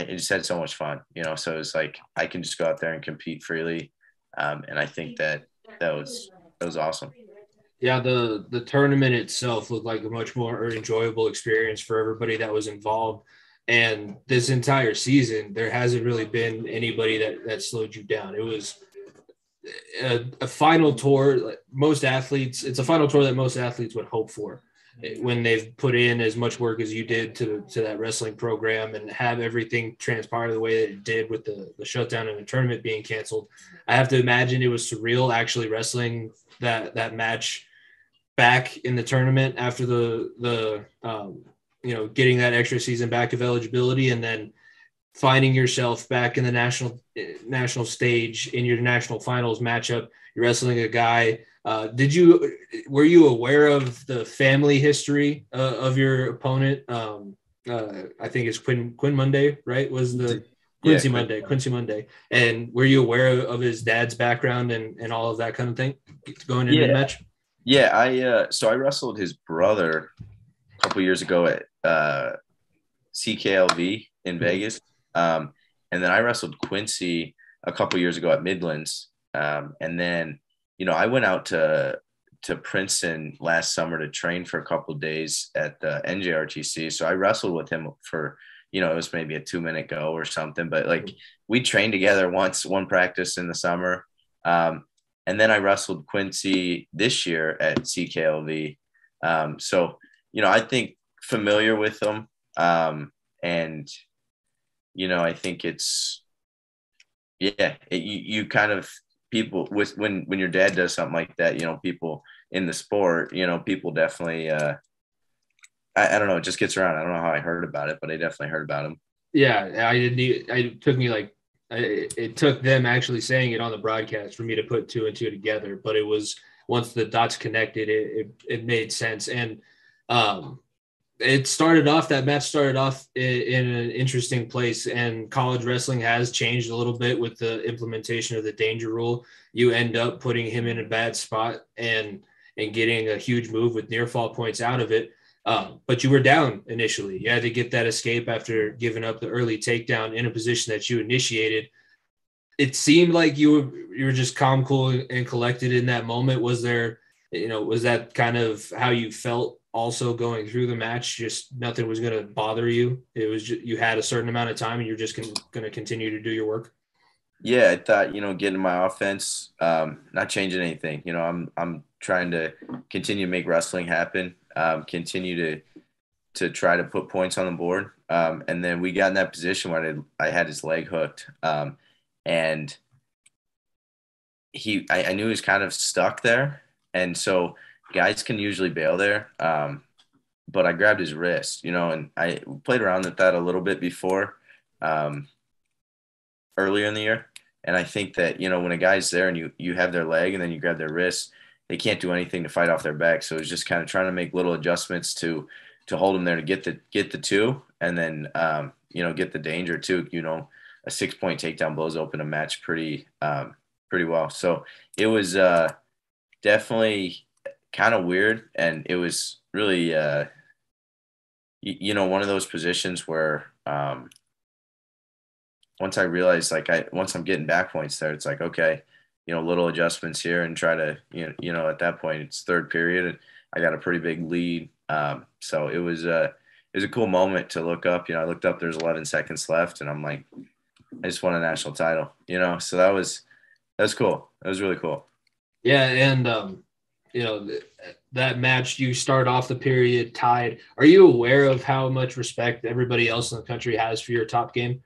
just had so much fun, so it was like, I can just go out there and compete freely. And I think that was awesome. Yeah, the tournament itself looked like a much more enjoyable experience for everybody that was involved. And this entire season, there hasn't really been anybody that slowed you down. It was a final tour. It's a final tour that most athletes would hope for when they've put in as much work as you did to that wrestling program, and have everything transpire the way that it did with the shutdown and the tournament being canceled. I have to imagine it was surreal actually wrestling that match back in the tournament after the getting that extra season back of eligibility, and then finding yourself back in the national stage in your national finals matchup. You're wrestling a guy. Were you aware of the family history of your opponent? I think it's Quinn Monday, right? Was the Quincy Monday. And were you aware of his dad's background and all of that kind of thing going into the match? Yeah, so I wrestled his brother a couple years ago at CKLV in Vegas. And then I wrestled Quincy a couple years ago at Midlands. And then, I went out to Princeton last summer to train for a couple of days at the NJRTC. So I wrestled with him for, it was maybe a 2-minute go or something, but like we trained together one practice in the summer. And then I wrestled Quincy this year at CKLV. So, I think familiar with them. And, I think it's, you kind of, people with when your dad does something like that, people in the sport, people definitely, I don't know, it just gets around. I don't know how I heard about it, but I definitely heard about him. Yeah, it took them actually saying it on the broadcast for me to put two and two together, but it was, once the dots connected, it made sense. And that match started off in an interesting place, and college wrestling has changed a little bit with the implementation of the danger rule. You end up putting him in a bad spot and getting a huge move with near fall points out of it. But you were down initially. You had to get that escape after giving up the early takedown in a position that you initiated. It seemed like you were just calm, cool, and collected in that moment. Was that kind of how you felt also going through the match? Just nothing was going to bother you. It was just, you had a certain amount of time and you're just going to continue to do your work. Yeah, I thought, getting my offense, not changing anything. I'm trying to continue to make wrestling happen, continue to try to put points on the board. And then we got in that position where I had his leg hooked. And I knew he was kind of stuck there. And so guys can usually bail there. But I grabbed his wrist, and I played around with that a little bit before, earlier in the year. And I think that, you know, when a guy's there and you have their leg and then you grab their wrist, they can't do anything to fight off their back. So it's just kind of trying to make little adjustments to hold them there to get the two, and then you know, get the danger too. You know, a 6-point takedown blows open a match pretty well. So it was definitely kind of weird, and it was really you know, one of those positions where once I realized, like, once I'm getting back points there, it's like, okay, you know, little adjustments here and try to, you know, at that point it's third period and I got a pretty big lead. So it was a cool moment to look up. You know, I looked up, there's 11 seconds left, and I'm like, I just won a national title, you know? So that was cool. That was really cool. Yeah. And, you know, that match, you start off the period tied. Are you aware of how much respect everybody else in the country has for your top game?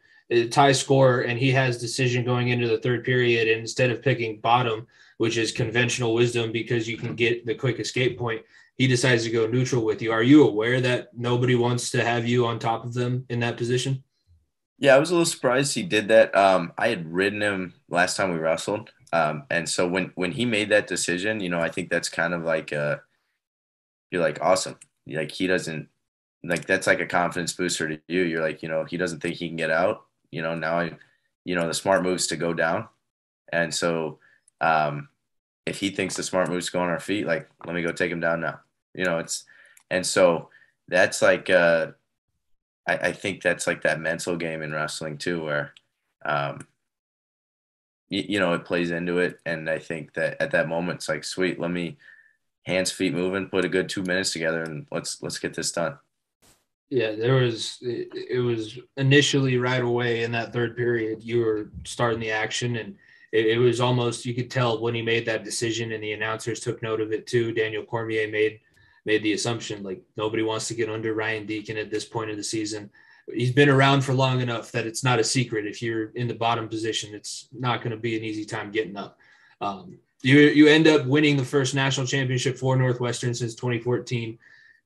Tie score, and he has decision going into the third period. And instead of picking bottom, which is conventional wisdom because you can get the quick escape point, he decides to go neutral with you. Are you aware that nobody wants to have you on top of them in that position? Yeah, I was a little surprised he did that. I had ridden him last time we wrestled. And so when he made that decision, you know, I think that's kind of like, you're like, awesome. Like, he doesn't, like, that's like a confidence booster to you. You're like, you know, he doesn't think he can get out. You know, now you know, the smart move's to go down. And so if he thinks the smart move's to go on our feet, like, let me go take him down now. You know, and so that's like, I think that's like that mental game in wrestling too, where, you know, it plays into it. And I think that at that moment, it's like, sweet, let me hands, feet moving, put a good 2 minutes together, and let's get this done. Yeah, it was initially right away in that third period, you were starting the action, and it was almost, you could tell when he made that decision, and the announcers took note of it too. Daniel Cormier made the assumption, like, nobody wants to get under Ryan Deakin at this point of the season. He's been around for long enough that it's not a secret. If you're in the bottom position, it's not going to be an easy time getting up. You end up winning the first national championship for Northwestern since 2014,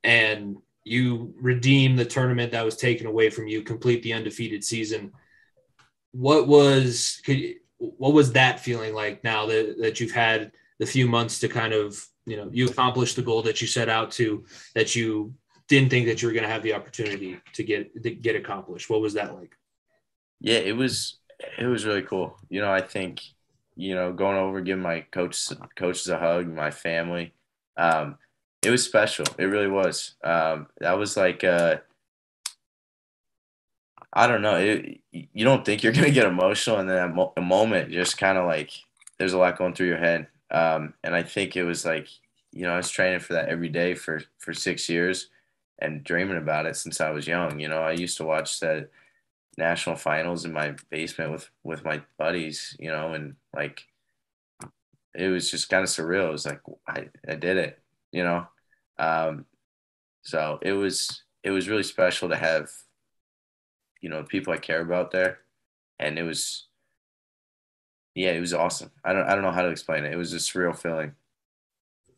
and you redeem the tournament that was taken away from you, complete the undefeated season. What was that feeling like now that you've had the few months to kind of, you know, you accomplished the goal that you set out to, that you didn't think that you were going to have the opportunity to get accomplished? What was that like? Yeah, it was really cool. You know, I think, you know, going over, giving my coaches a hug, my family, it was special. It really was. That was like, I don't know. You don't think you're going to get emotional, and then a moment, just kind of like, there's a lot going through your head. And I think it was like, you know, I was training for that every day for 6 years and dreaming about it since I was young. You know, I used to watch the national finals in my basement with my buddies, you know, and like, it was just kind of surreal. It was like, I did it, you know? So it was really special to have, you know, people I care about there. And it was, yeah, it was awesome. I don't know how to explain it. It was a surreal feeling.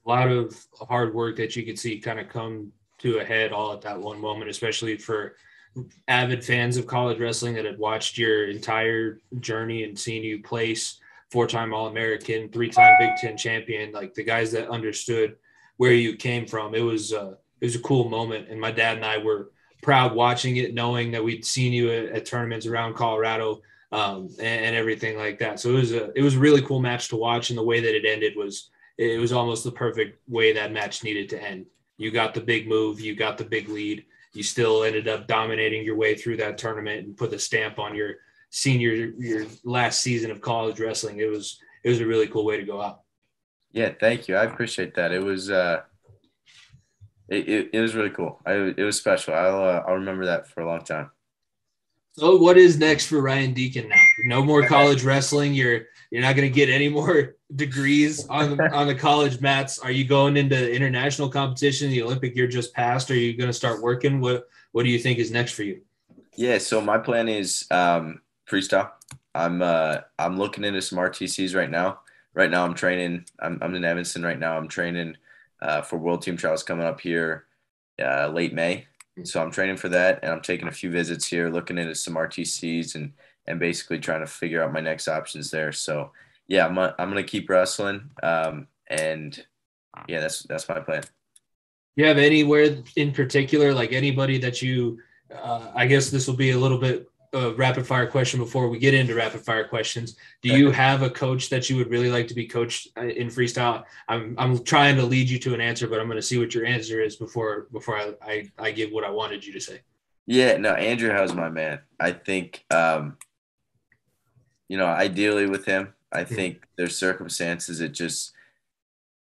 A lot of hard work that you could see kind of come to a head all at that one moment, especially for avid fans of college wrestling that had watched your entire journey and seen you place 4-time All-American, 3-time BIG10 champion, like the guys that understood where you came from. It was a cool moment. And my dad and I were proud watching it, knowing that we'd seen you at tournaments around Colorado, and everything like that. So it was a really cool match to watch. And the way that it ended was almost the perfect way that match needed to end. You got the big move, you got the big lead. You still ended up dominating your way through that tournament and put the stamp on your last season of college wrestling. It was a really cool way to go out. Yeah, thank you. I appreciate that. It was it was really cool. It was special. I'll remember that for a long time. So what is next for Ryan Deakin now? No more college wrestling. You're not going to get any more degrees on the college mats. Are you going into international competition, the Olympic year just passed? Are you going to start working? What do you think is next for you? Yeah, so my plan is freestyle. I'm looking into some RTCs right now. Right now I'm training. I'm in Evanston right now. I'm training for World Team Trials coming up here late May. So I'm training for that, and I'm taking a few visits here, looking into some RTCs and and basically trying to figure out my next options there. So yeah, I'm gonna keep wrestling. And yeah, that's my plan. You have anywhere in particular, like anybody that you, I guess this will be a little bit of rapid fire question before we get into rapid fire questions. Do you have a coach that you would really like to be coached in freestyle? I'm trying to lead you to an answer, but I'm going to see what your answer is before I give what I wanted you to say. Yeah, no, Andrew Howe's my man. I think, ideally with him, I think there's circumstances that just,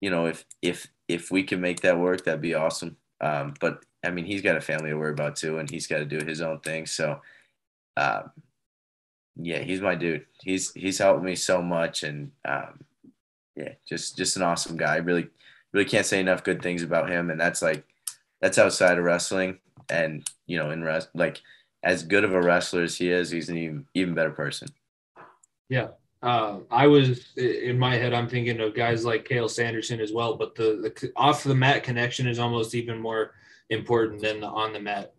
if we can make that work, that'd be awesome. But I mean, he's got a family to worry about too, and he's got to do his own thing. So, yeah, he's my dude. He's helped me so much, and yeah, just an awesome guy. Really, really can't say enough good things about him, and that's outside of wrestling. And like as good of a wrestler as he is, he's an even better person. Yeah. I was in my head, I'm thinking of guys like Cael Sanderson as well, but the off the mat connection is almost even more important than the on the mat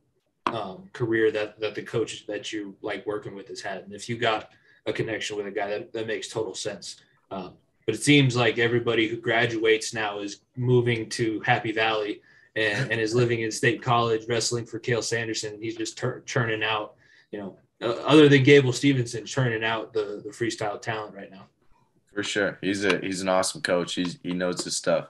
career that the coach that you like working with has had. And if you got a connection with a guy, that makes total sense. But it seems like everybody who graduates now is moving to Happy Valley and is living in State College, wrestling for Cael Sanderson. He's just churning out, other than Gable Stevenson, churning out the freestyle talent right now. For sure. He's an awesome coach. He knows his stuff.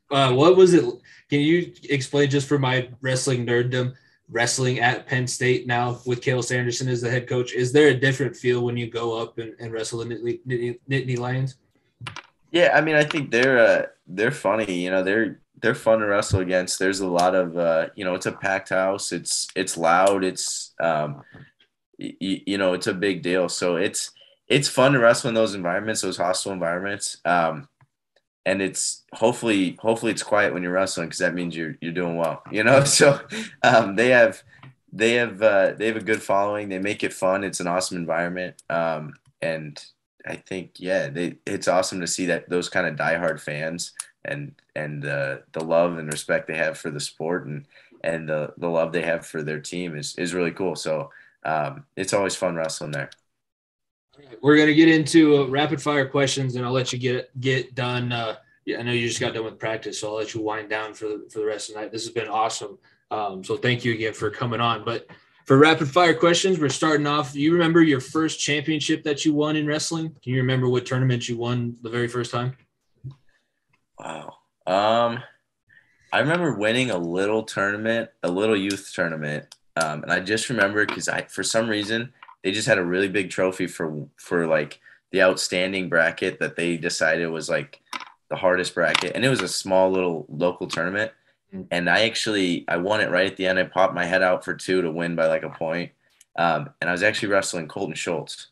What was it? Can you explain, just for my wrestling nerddom, wrestling at Penn State now with Cael Sanderson as the head coach? Is there a different feel when you go up and wrestle the Nittany Lions? Yeah, I mean, I think they're funny. They're fun to wrestle against. There's a lot of it's a packed house. It's loud. It's it's a big deal. So it's fun to wrestle in those environments, those hostile environments. And it's hopefully it's quiet when you're wrestling, because that means you're doing well. So they have a good following. They make it fun. It's an awesome environment. And I think, it's awesome to see that those kind of diehard fans and the love and respect they have for the sport and the love they have for their team is really cool. So it's always fun wrestling there. We're going to get into rapid fire questions, and I'll let you get done. I know you just got done with practice, so I'll let you wind down for the rest of the night. This has been awesome. So thank you again for coming on. But for rapid fire questions, we're starting off. Do you remember your first championship that you won in wrestling? Can you remember what tournament you won the very first time? Wow. I remember winning a little youth tournament. And I just remember because for some reason, they just had a really big trophy for like the outstanding bracket that they decided was like the hardest bracket. And it was a small little local tournament. And I won it right at the end. I popped my head out for 2 to win by like a point. And I was actually wrestling Colton Schultz.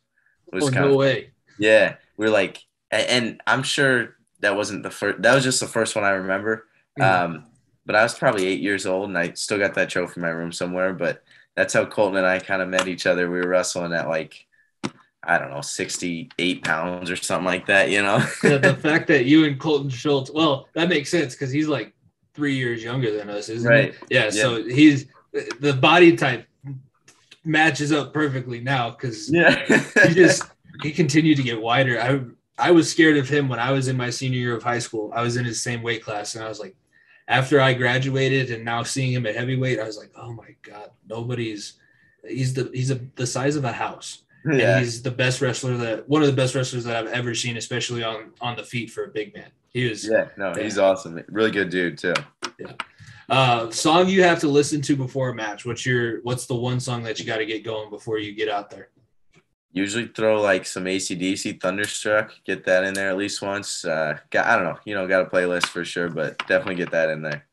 It was no way. Yeah. We were like, and I'm sure that wasn't the first, that was just the first one I remember. But I was probably 8 years old, and I still got that trophy in my room somewhere. But that's how Colton and I kind of met each other. We were wrestling at like, I don't know, 68 pounds or something like that, Yeah, the fact that you and Colton Schultz, well, that makes sense because he's like 3 years younger than us, isn't right. he? Yeah, so he's the body type matches up perfectly now because he continued to get wider. I was scared of him when I was in my senior year of high school. I was in his same weight class, and I was like, after I graduated and now seeing him at heavyweight, I was like, oh my God, he's the size of a house. Yeah. And he's the best wrestler one of the best wrestlers that I've ever seen, especially on the feet for a big man. He's awesome. Really good dude too. Yeah. Song you have to listen to before a match. What's the one song that you got to get going before you get out there? Usually throw like some AC/DC, Thunderstruck, get that in there at least once. I don't know, got a playlist for sure, but definitely get that in there.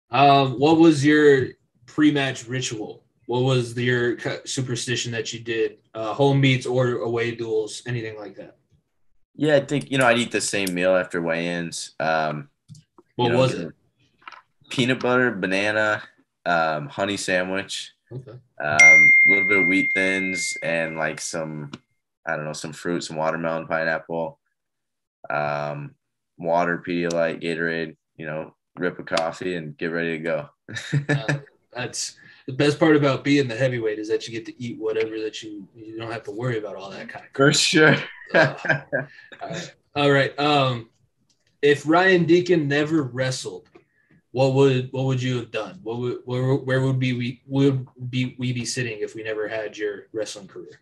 What was your pre-match ritual? What was your superstition that you did? Home meets or away duels, anything like that? Yeah, I think, I'd eat the same meal after weigh-ins. What was it? Peanut butter, banana, honey sandwich. Okay. A little bit of wheat thins and like some fruit, some watermelon, pineapple, water, Pedialyte, Gatorade, rip a coffee and get ready to go. The best part about being the heavyweight is that you get to eat whatever that you don't have to worry about all that kind of crap. For sure. All right. If Ryan Deakin never wrestled, what would you have done? Where would we be sitting if we never had your wrestling career?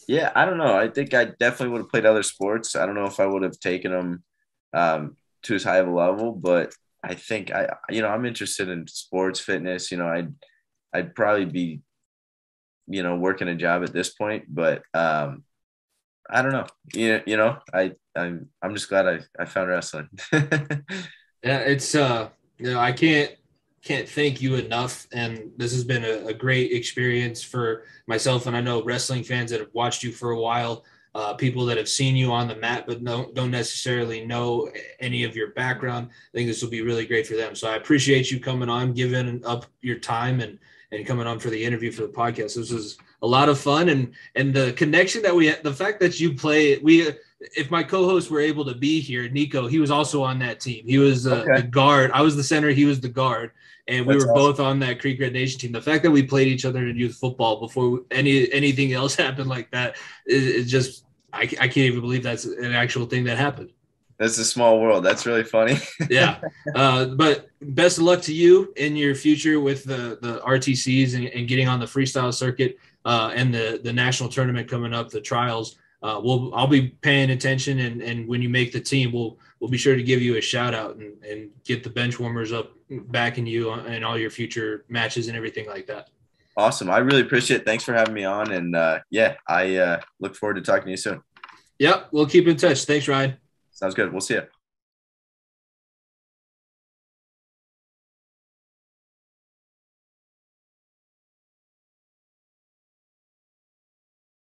Yeah, I don't know. I think I definitely would have played other sports. I don't know if I would have taken them to as high of a level, but I think I'm interested in sports, fitness. I'd probably be, working a job at this point, but I don't know. I'm just glad I found wrestling. Yeah, it's I can't thank you enough, and this has been a great experience for myself, and I know wrestling fans that have watched you for a while, people that have seen you on the mat but don't necessarily know any of your background. I think this will be really great for them. So I appreciate you coming on, giving up your time and coming on for the interview for the podcast. This was a lot of fun, and the connection that we had, the fact that you play, if my co-hosts were able to be here, Nico, he was also on that team. He was the guard. I was the center. He was the guard. And we were both on that Creek Red Nation team. The fact that we played each other in youth football before anything else happened like that is just, I can't even believe that's an actual thing that happened. That's a small world. That's really funny. Yeah. But best of luck to you in your future with the RTCs and getting on the freestyle circuit and the national tournament coming up, the trials. I'll be paying attention, and when you make the team, we'll be sure to give you a shout out and get the bench warmers up backing you in all your future matches and everything like that. Awesome. I really appreciate it. Thanks for having me on. And I look forward to talking to you soon. Yep. We'll keep in touch. Thanks, Ryan. Sounds good. We'll see you.